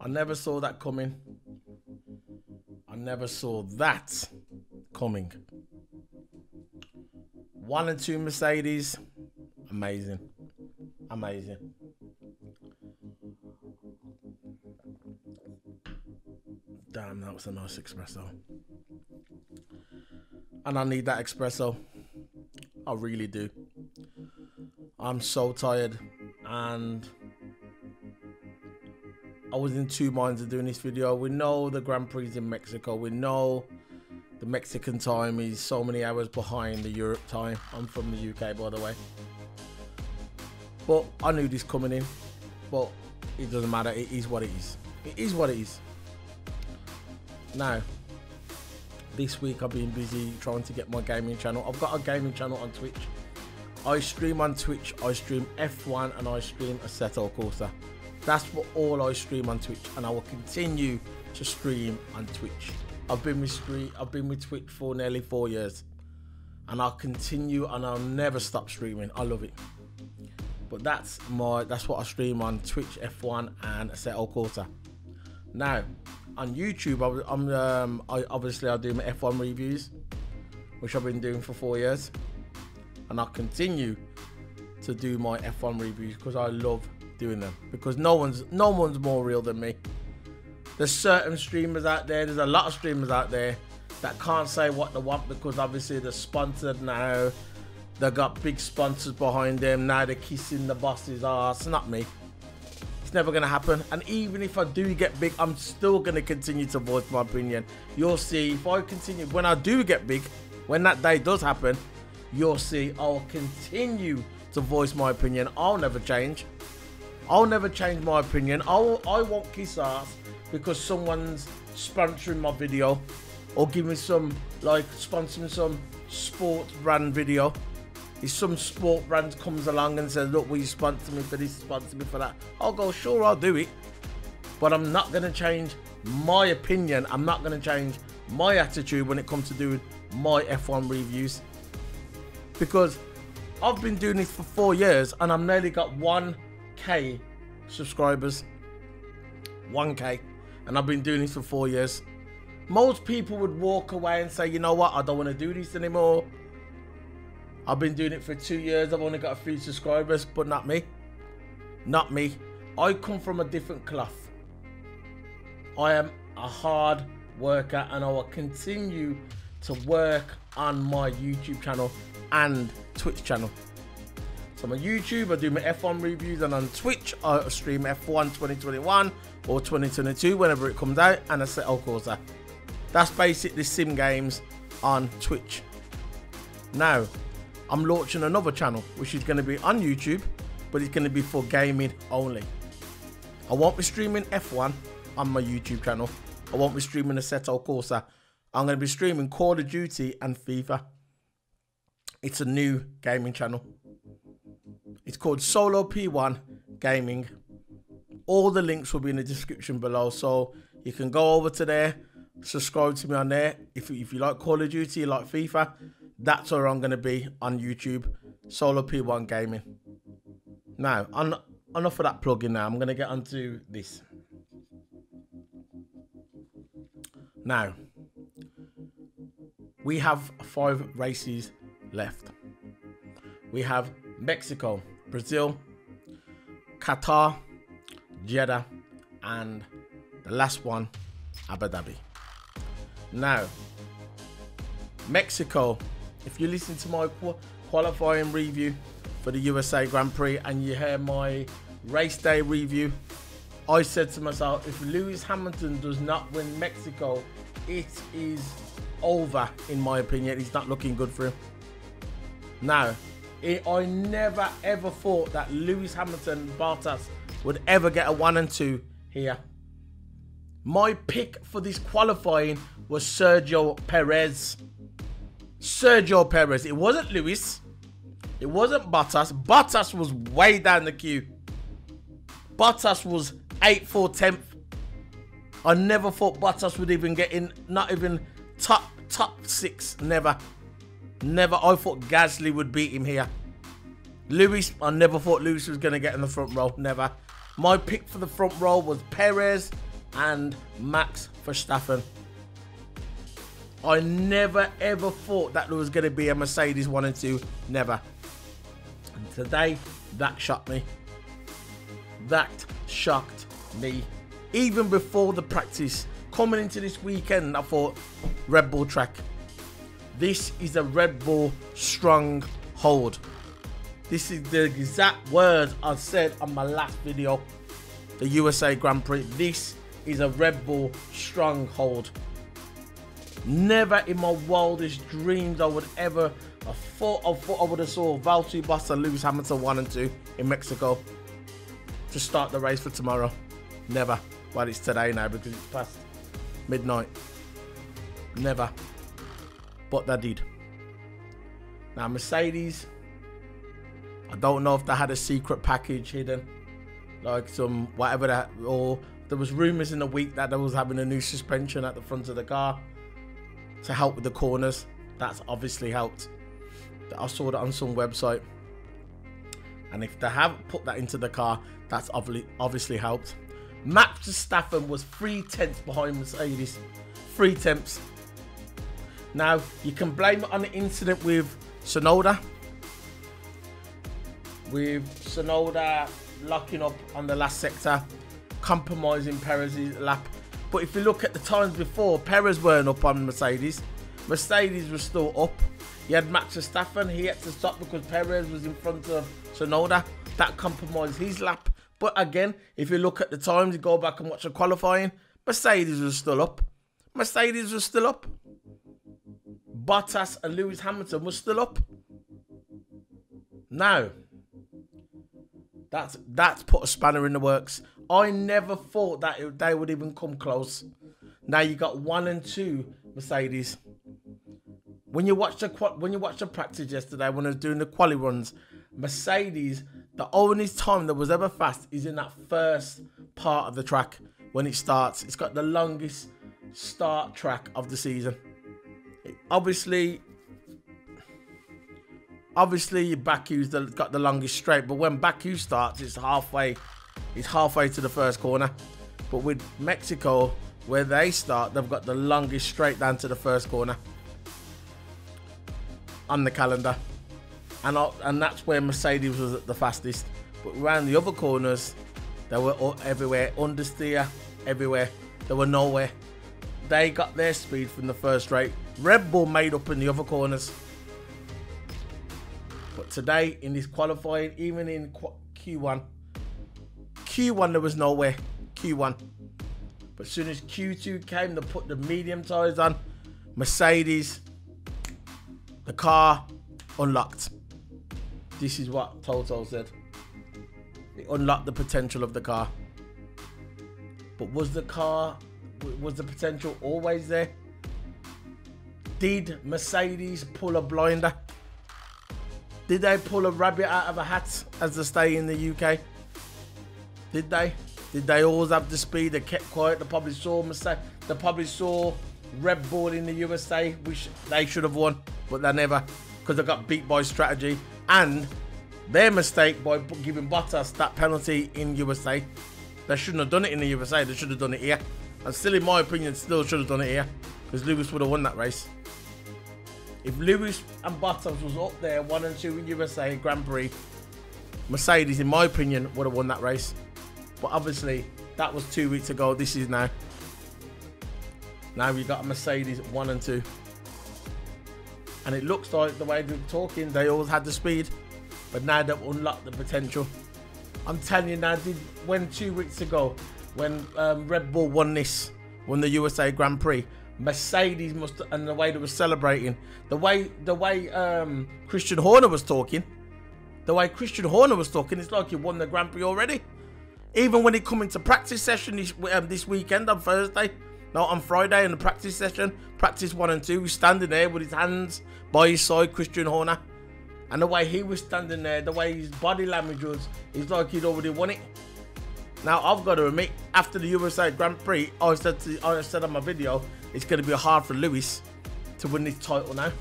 I never saw that coming. I never saw that coming. 1 and 2 Mercedes. Amazing. Amazing. Damn, that was a nice espresso. And I need that espresso. I really do. I'm so tired. And I was in two minds of doing this video. We know the Grand Prix in Mexico. We know the Mexican time is so many hours behind the Europe time. I'm from the UK, by the way. But I knew this coming in. But it doesn't matter. It is what it is. It is what it is. Now, this week I've been busy trying to get my gaming channel. I've got a gaming channel on Twitch. I stream on Twitch. I stream F1 and I stream Assetto Corsa. That's what all I stream on Twitch, and I will continue to stream on Twitch. I've been with Twitch for nearly 4 years, and I'll continue, and I'll never stop streaming. I love it. But that's what I stream on Twitch, F1 and Assetto Corsa. Now, on YouTube, I obviously do my F1 reviews, which I've been doing for 4 years, and I'll continue to do my F1 reviews because I love doing them, because no one's more real than me. There's certain streamers out there, there's a lot of streamers out there that can't say what they want because obviously they're sponsored now. They got big sponsors behind them. Now they're kissing the boss's ass. Not me. It's never gonna happen. And even if I do get big, I'm still gonna continue to voice my opinion. You'll see if I continue, when I do get big, when that day does happen, you'll see I'll continue to voice my opinion. I'll never change. I'll never change my opinion. I won't kiss ass because someone's sponsoring my video or give me some, like, sponsoring some sports brand video. If some sport brand comes along and says, look, will you sponsor me for this, sponsor me for that? I'll go, sure, I'll do it. But I'm not going to change my opinion. I'm not going to change my attitude when it comes to doing my F1 reviews. Because I've been doing this for 4 years and I've nearly got 1K subscribers. 1K. And I've been doing this for 4 years. Most people would walk away and say, you know what, I don't want to do this anymore. I've been doing it for 2 years. I've only got a few subscribers, but not me. Not me. I come from a different cloth. I am a hard worker and I will continue to work on my YouTube channel and Twitch channel. So on YouTube, I do my F1 reviews, and on Twitch, I stream F1 2021 or 2022, whenever it comes out, and Assetto Corsa. That's basically sim games on Twitch. Now, I'm launching another channel, which is going to be on YouTube, but it's going to be for gaming only. I won't be streaming F1 on my YouTube channel. I won't be streaming Assetto Corsa. I'm going to be streaming Call of Duty and FIFA. It's a new gaming channel. It's called Solo P1 Gaming. All the links will be in the description below, so you can go over to there, subscribe to me on there. If you like Call of Duty, you like FIFA, that's where I'm going to be on YouTube. Solo P1 Gaming. Now, enough of that plug-in now. I'm going to get onto this. Now, we have 5 races left. We have Mexico, Brazil, Qatar, Jeddah, and the last one, Abu Dhabi. Now, Mexico, if you listen to my qualifying review for the USA Grand Prix and you hear my race day review, I said to myself, if Lewis Hamilton does not win Mexico, it is over, in my opinion. It's not looking good for him. Now, I never ever thought that Lewis Hamilton and Bottas would ever get a 1 and 2 here. My pick for this qualifying was Sergio Perez. Sergio Perez. It wasn't Lewis. It wasn't Bottas. Bottas was way down the queue. Bottas was 8th or 10th. I never thought Bottas would even get in, not even top 6. Never. Never. I thought Gasly would beat him here. Lewis, I never thought Lewis was going to get in the front row. Never. My pick for the front row was Perez, and Max Verstappen. I never ever thought that there was going to be a Mercedes 1 and 2. Never. And today, that shocked me. That shocked me. Even before the practice, coming into this weekend, I thought, Red Bull track. This is a Red Bull stronghold. This is the exact words I said on my last video, the USA Grand Prix. This is a Red Bull stronghold. Never in my wildest dreams I would ever have thought I would have saw Valtteri Bottas and Lewis Hamilton 1 and 2 in Mexico to start the race for tomorrow. Never. Well, it's today now because it's past midnight. Never. But they did. Now Mercedes, I don't know if they had a secret package hidden, like some whatever that, or there was rumours in the week that they was having a new suspension at the front of the car to help with the corners. That's obviously helped. I saw that on some website, and if they have put that into the car, that's obviously helped. Max Verstappen was 3/10 behind Mercedes. 3/10. Now you can blame it on the incident with Tsunoda. With Tsunoda locking up on the last sector, compromising Perez's lap. But if you look at the times before, Perez weren't up on Mercedes. Mercedes was still up. You had Max Verstappen, he had to stop because Perez was in front of Tsunoda. That compromised his lap. But again, if you look at the times, you go back and watch the qualifying, Mercedes was still up. Mercedes was still up. Bottas and Lewis Hamilton was still up. Now, that's put a spanner in the works. I never thought that they would even come close. Now you got 1 and 2 Mercedes. When you watch the practice yesterday, when I was doing the quali runs, Mercedes, the only time that was ever fast is in that first part of the track when it starts. It's got the longest start track of the season. Obviously Baku's got the longest straight, but when Baku starts, it's halfway to the first corner. But with Mexico, where they start, they've got the longest straight down to the first corner on the calendar, and that's where Mercedes was at the fastest. But around the other corners, they were everywhere, understeer, everywhere. They were nowhere. They got their speed from the first straight. Red Bull made up in the other corners. But today, in this qualifying, even in Q1 there was nowhere. Q1. But as soon as Q2 came, they put the medium tyres on. Mercedes, the car unlocked. This is what Toto said. It unlocked the potential of the car. But was the potential always there? Did Mercedes pull a blinder? Did they pull a rabbit out of a hat, as they say in the UK? Did they? Did they always have the speed? They kept quiet. They probably saw They probably saw Red Bull in the USA, which they should have won, but they never, because they got beat by strategy and their mistake by giving Bottas that penalty in USA. They shouldn't have done it in the USA. They should have done it here. And still, in my opinion, still should have done it here, because Lewis would have won that race. If Lewis and Bottas was up there 1 and 2 in USA Grand Prix, Mercedes, in my opinion, would have won that race. But obviously, that was 2 weeks ago. This is now. Now we've got a Mercedes 1 and 2. And it looks like the way they're talking, they always had the speed. But now they've unlocked the potential. I'm telling you now, when 2 weeks ago, when Red Bull won the USA Grand Prix, Mercedes must, and the way they were celebrating, the way Christian Horner was talking, it's like he won the Grand Prix already. Even when he come into practice session this weekend on Friday in the practice session, practice 1 and 2, he's standing there with his hands by his side, Christian Horner, and the way he was standing there, the way his body language was, it's like he'd already won it. Now I've got to admit, after the USA Grand Prix, I said on my video, it's going to be hard for Lewis to win this title now.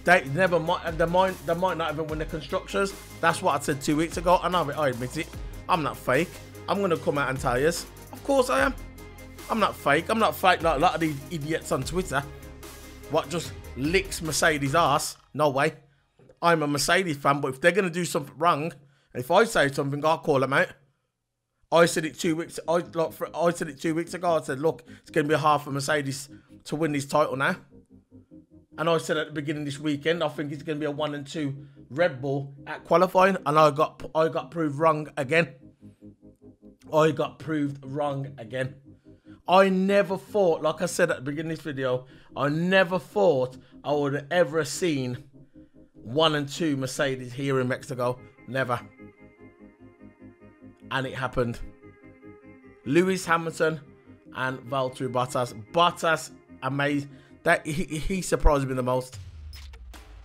They might not even win the constructors. That's what I said 2 weeks ago, and I admit it. I'm not fake. I'm going to come out and tell you. Of course I am. I'm not fake. I'm not fake like a lot of these idiots on Twitter. What just licks Mercedes' ass? No way. I'm a Mercedes fan, but if they're going to do something wrong, and if I say something, I'll call them out. I said it 2 weeks. I said it 2 weeks ago. I said, look, it's going to be half a Mercedes to win this title now. And I said at the beginning of this weekend, I think it's going to be a 1 and 2 Red Bull at qualifying, and I got proved wrong again. I got proved wrong again. I never thought, like I said at the beginning of this video, I never thought I would have ever seen 1 and 2 Mercedes here in Mexico. Never. And it happened. Lewis Hamilton and Valtteri Bottas. Bottas, amazing. That he surprised me the most.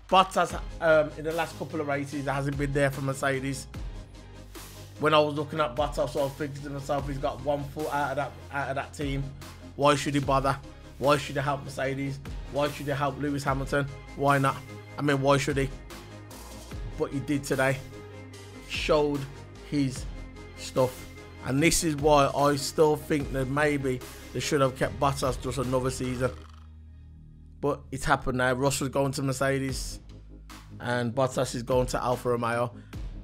Bottas, in the last couple of races, hasn't been there for Mercedes. When I was looking at Bottas, I was thinking to myself, he's got 1 foot out of that team. Why should he bother? Why should he help Mercedes? Why should he help Lewis Hamilton? Why not? I mean, why should he? But he did today. Showed his stuff. And this is why I still think that maybe they should have kept Bottas just another season. But it's happened now. Russell's going to Mercedes and Bottas is going to Alfa Romeo.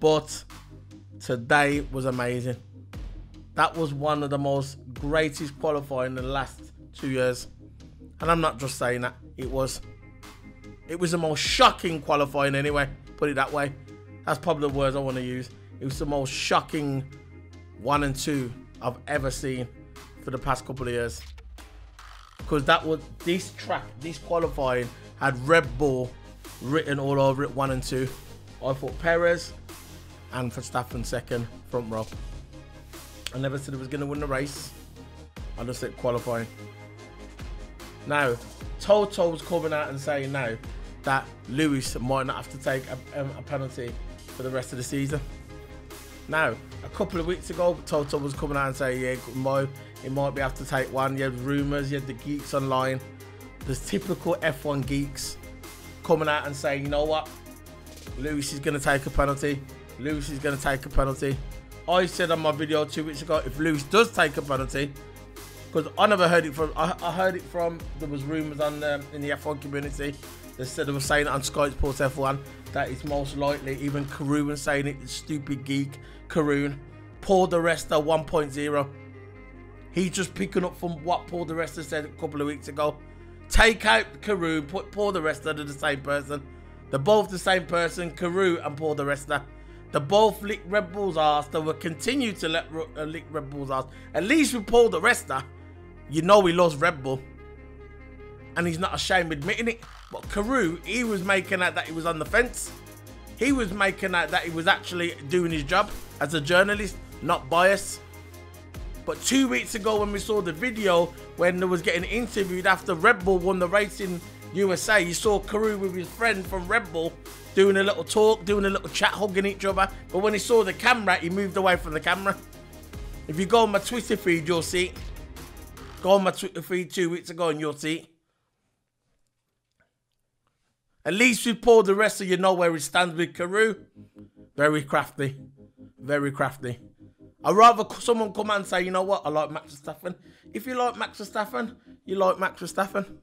But today was amazing. That was one of the most greatest qualifying in the last 2 years. And I'm not just saying that. It was the most shocking qualifying anyway. Put it that way. That's probably the words I want to use. It was the most shocking 1 and 2 I've ever seen for the past couple of years. Because that was this track, this qualifying had Red Bull written all over it, 1 and 2. I thought Perez and Verstappen second, front row. I never said he was going to win the race. I just said qualifying. Now, Toto's coming out and saying now that Lewis might not have to take a penalty for the rest of the season. Now, a couple of weeks ago, Toto was coming out and saying, yeah, he might be able to take one. You had rumours, you had the geeks online, the typical F1 geeks coming out and saying, you know what, Lewis is going to take a penalty. Lewis is going to take a penalty. I said on my video 2 weeks ago, if Lewis does take a penalty, because I never heard it from, I heard it from, there was rumours on in the F1 community. They said they were saying it on Sky Sports F1 that it's most likely, even Karun saying it, stupid geek Karun, Paul di Resta 1.0. He's just picking up from what Paul di Resta said a couple of weeks ago. Take out Karun, put Paul di Resta to the same person. They're both the same person, Karun and Paul di Resta. They both lick Red Bull's ass. They will continue to lick Red Bull's ass. At least with Paul di Resta, you know he loves Red Bull. And he's not ashamed of admitting it. But Karun, he was making out that he was on the fence. He was making out that he was actually doing his job as a journalist, not biased. But 2 weeks ago when we saw the video, when they was getting interviewed after Red Bull won the race in USA, you saw Karun with his friend from Red Bull doing a little talk, doing a little chat, hugging each other. But when he saw the camera, he moved away from the camera. If you go on my Twitter feed, you'll see it. Go on my Twitter feed 2 weeks ago and you'll see it. At least with Paul di Resta, you know where he stands with Karun. Very crafty. Very crafty. I'd rather someone come out and say, you know what, I like Max Verstappen. If you like Max Verstappen, you like Max Verstappen.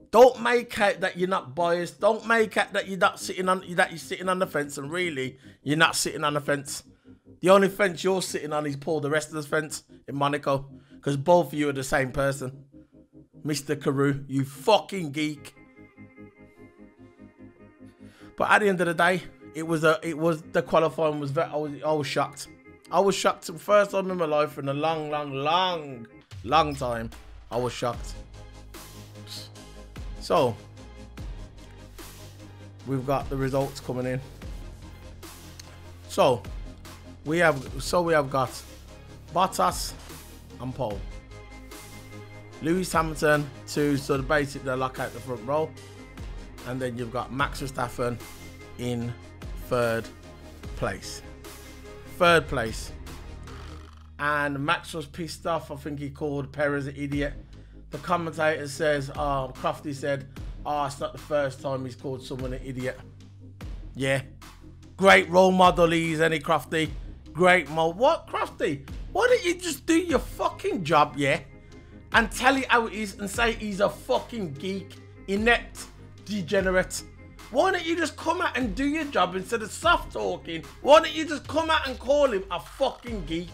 Don't make out that you're not biased. Don't make out that you're not sitting on that you're sitting on the fence, and really, you're not sitting on the fence. The only fence you're sitting on is Paul di Resta's fence in Monaco. Because both of you are the same person. Mr. Karun, you fucking geek. But at the end of the day, the qualifying was I was shocked. I was shocked. First time in my life in a long time. I was shocked. So we've got the results coming in. So we have got Bottas and Pole. Lewis Hamilton 2, so the basic they lock out the front row. And then you've got Max Verstappen in third place. Third place. And Max was pissed off. I think he called Perez an idiot. The commentator says, Crofty said, it's not the first time he's called someone an idiot. Yeah. Great role model he is, any Crofty. Great What, Crofty? Why don't you just do your fucking job, yeah? and tell it how it is and say he's a fucking geek, inept, degenerate. Why don't you just come out and do your job instead of soft talking? Why don't you just come out and call him a fucking geek?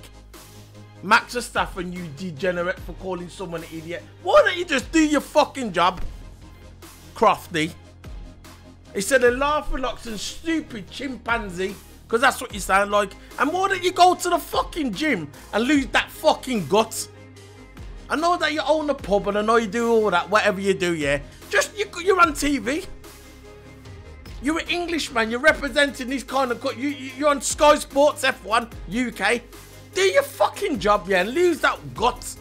Max Verstappen, you degenerate for calling someone an idiot. Why don't you just do your fucking job? Crofty. Instead of laughing like some stupid chimpanzee, because that's what you sound like. And why don't you go to the fucking gym and lose that fucking guts? I know that you own a pub and I know you do all that, whatever you do, yeah. Just, you're on TV. You're an Englishman, you're representing this kind of... You're on Sky Sports F1 UK. Do your fucking job, yeah, and lose that guts.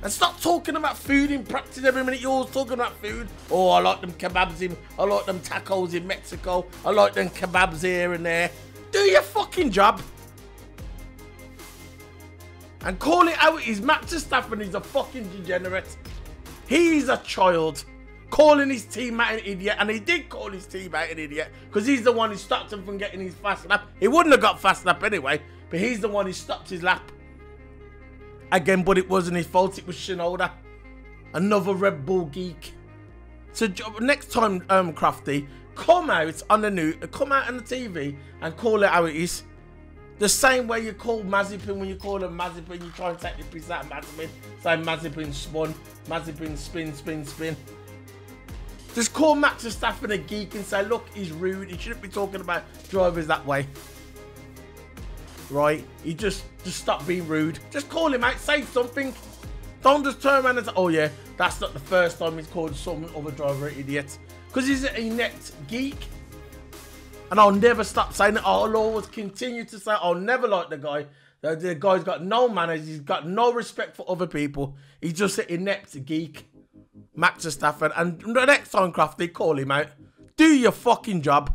And stop talking about food in practice every minute. You're always talking about food. Oh, I like them kebabs I like them tacos in Mexico. I like them kebabs here and there. Do your fucking job. And call it how it is. Max Verstappen is a fucking degenerate. He's a child. Calling his teammate an idiot, and he did call his teammate an idiot because he's the one who stopped him from getting his fast lap. He wouldn't have got fast lap anyway, but he's the one who stopped his lap. Again, but it wasn't his fault, it was Shinoda. Another Red Bull geek. So next time, Crafty, come out on the news, come out on the TV and call it how it is. The same way you call Mazepin when you call him Mazepin, you try and take the piss out of Mazepin. Say Mazepin spun, Mazepin spin, spin, spin. Just call Max Verstappen a geek and say, look, he's rude. He shouldn't be talking about drivers that way. Right? He just stop being rude. Just call him out. Say something. Don't just turn around and say, oh yeah, that's not the first time he's called some other driver an idiot. Because he's an inept geek. And I'll never stop saying it. I'll always continue to say I'll never like the guy. The guy's got no manners. He's got no respect for other people. He's just an inept geek. Max Verstappen, and the next time, Crafty, call him out. Do your fucking job.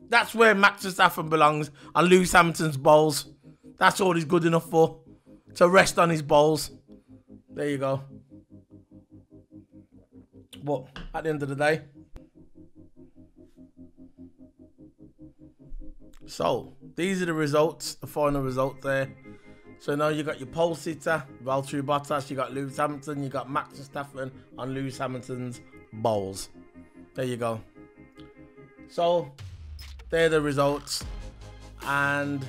That's where Max Verstappen belongs, on Lewis Hamilton's balls. That's all he's good enough for. To rest on his balls. There you go. But at the end of the day. So, these are the results, the final results there. So now you got your pole sitter, Valtteri Bottas, you got Lewis Hamilton, you got Max Verstappen on Lewis Hamilton's balls. There you go. So they're the results, and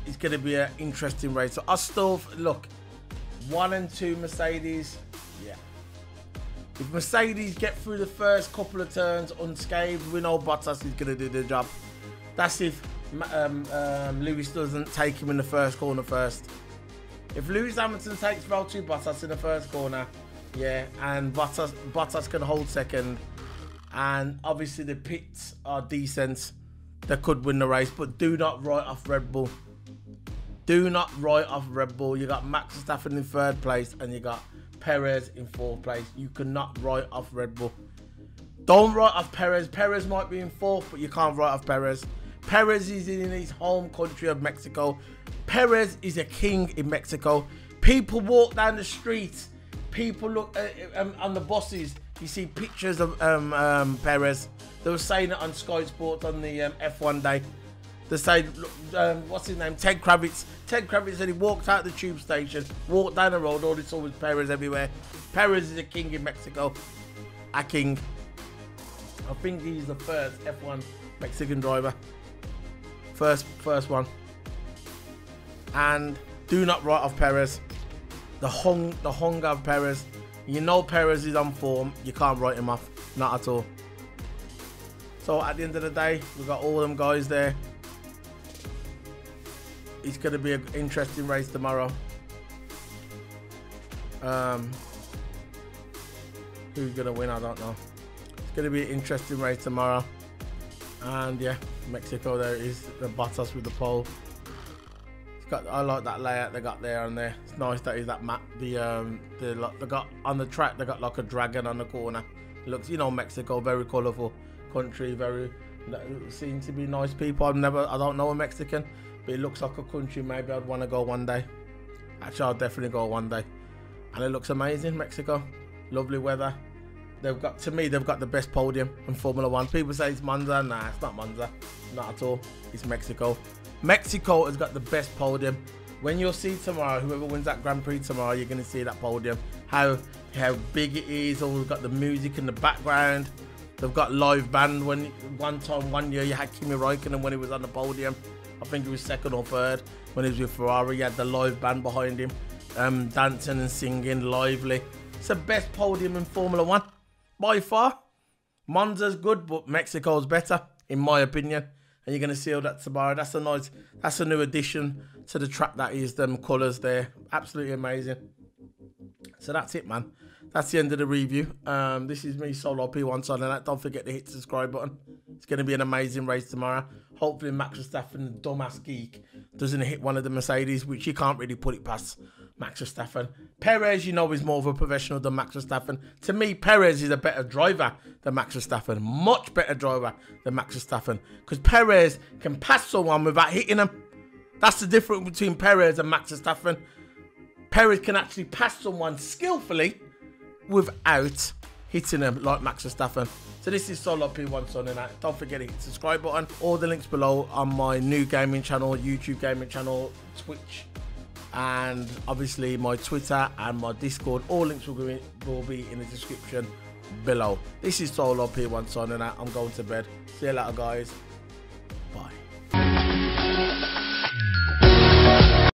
it's going to be an interesting race. So I still look 1 and 2 Mercedes. Yeah. If Mercedes get through the first couple of turns unscathed, we know Bottas is going to do the job. That's if Lewis doesn't take him in the first corner first. If Lewis Hamilton takes Valtteri Bottas in the first corner, yeah, and Bottas can hold second, and obviously the pits are decent, they could win the race, but do not write off Red Bull. Do not write off Red Bull. You got Max Verstappen in 3rd place, and you got Perez in 4th place. You cannot write off Red Bull. Don't write off Perez. Perez might be in 4th, but you can't write off Perez. Perez is in his home country of Mexico. Perez is a king in Mexico. People walk down the streets. People look on the buses. You see pictures of Perez. They were saying it on Sky Sports on the F1 day. They say, what's his name? Ted Kravitz. Ted Kravitz said he walked out the tube station, walked down the road, all he saw was Perez everywhere. Perez is a king in Mexico. A king. I think he's the first F1 Mexican driver. First one. And do not write off Perez. The hunger of Perez. You know Perez is on form. You can't write him off. Not at all. So at the end of the day, we've got all them guys there. It's going to be an interesting race tomorrow. Who's going to win? I don't know. It's going to be an interesting race tomorrow. And yeah, Mexico, there it is, the Bottas with the pole. It's got, I like that layout they got there and there. It's nice that is that map. They got on the track, they got like a dragon on the corner. It looks, you know, Mexico, very colourful country, very seems to be nice people. I don't know a Mexican, but it looks like a country maybe I'd want to go one day. Actually, I'll definitely go one day. And it looks amazing, Mexico. Lovely weather. They've got, to me, they've got the best podium in Formula 1. People say it's Monza. Nah, it's not Monza. Not at all. It's Mexico. Mexico has got the best podium. When you'll see tomorrow, whoever wins that Grand Prix tomorrow, you're going to see that podium. How big it is. Or we've got the music in the background. They've got live band. When one year you had Kimi Räikkönen when he was on the podium. I think he was second or third. When he was with Ferrari, you had the live band behind him, dancing and singing lively. It's the best podium in Formula 1 by far. Monza's good, but Mexico's better, in my opinion. And you're going to see all that tomorrow. That's a new addition to the track. That is them colours there. Absolutely amazing. So that's it, man. That's the end of the review. This is me, Solo P1 signing out. Don't forget to hit the subscribe button. It's going to be an amazing race tomorrow. Hopefully Max Verstappen, the dumbass geek, doesn't hit one of the Mercedes, which you can't really put it past Max Verstappen. Perez, you know, is more of a professional than Max Verstappen. To me, Perez is a better driver than Max Verstappen. Much better driver than Max Verstappen. Because Perez can pass someone without hitting them. That's the difference between Perez and Max Verstappen. Perez can actually pass someone skillfully without hitting them like Max Verstappen. So this is Solo P1 signing out. Don't forget to hit the subscribe button. All the links below on my new gaming channel, YouTube gaming channel, Twitch, and obviously my Twitter and my Discord. All links will be in the description below. This is Solo P1 signing out. I'm going to bed. See you later, guys. Bye.